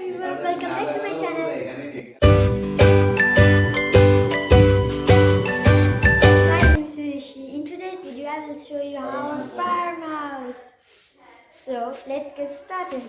everyone, welcome back to my channel. My name is Oishi. In today's video I will show you how a farmhouse. So let's get started.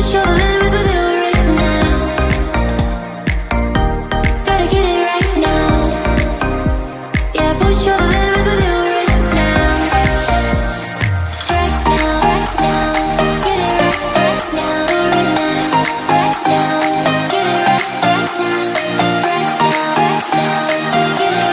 push your limits with you right now. Gotta get it right now. Yeah, push your limits with you right now. Right now, right now. Get it right now, right now. Right now, get it right now. Right now, right now. Get it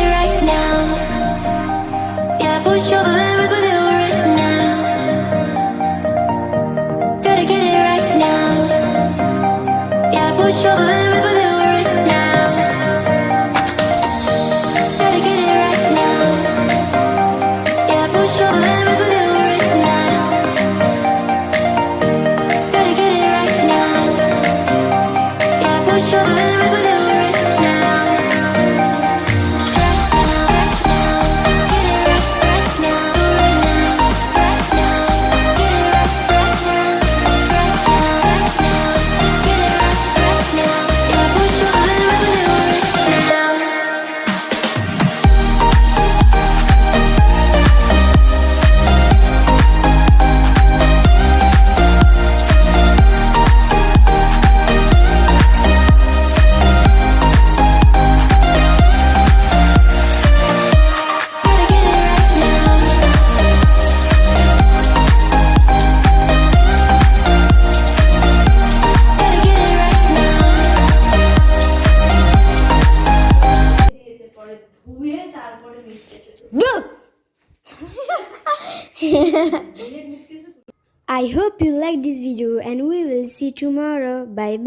right now. Yeah, push your limits with you right now. Gotta get it right now. Yeah, push your limits with you right now. Gotta get it right now. Yeah, push your limits with you right now. Gotta get it right now. Yeah, push your limits with you right now. Gotta get it right now. Yeah, push your limits with you right now. I hope you like this video and we will see tomorrow. Bye bye.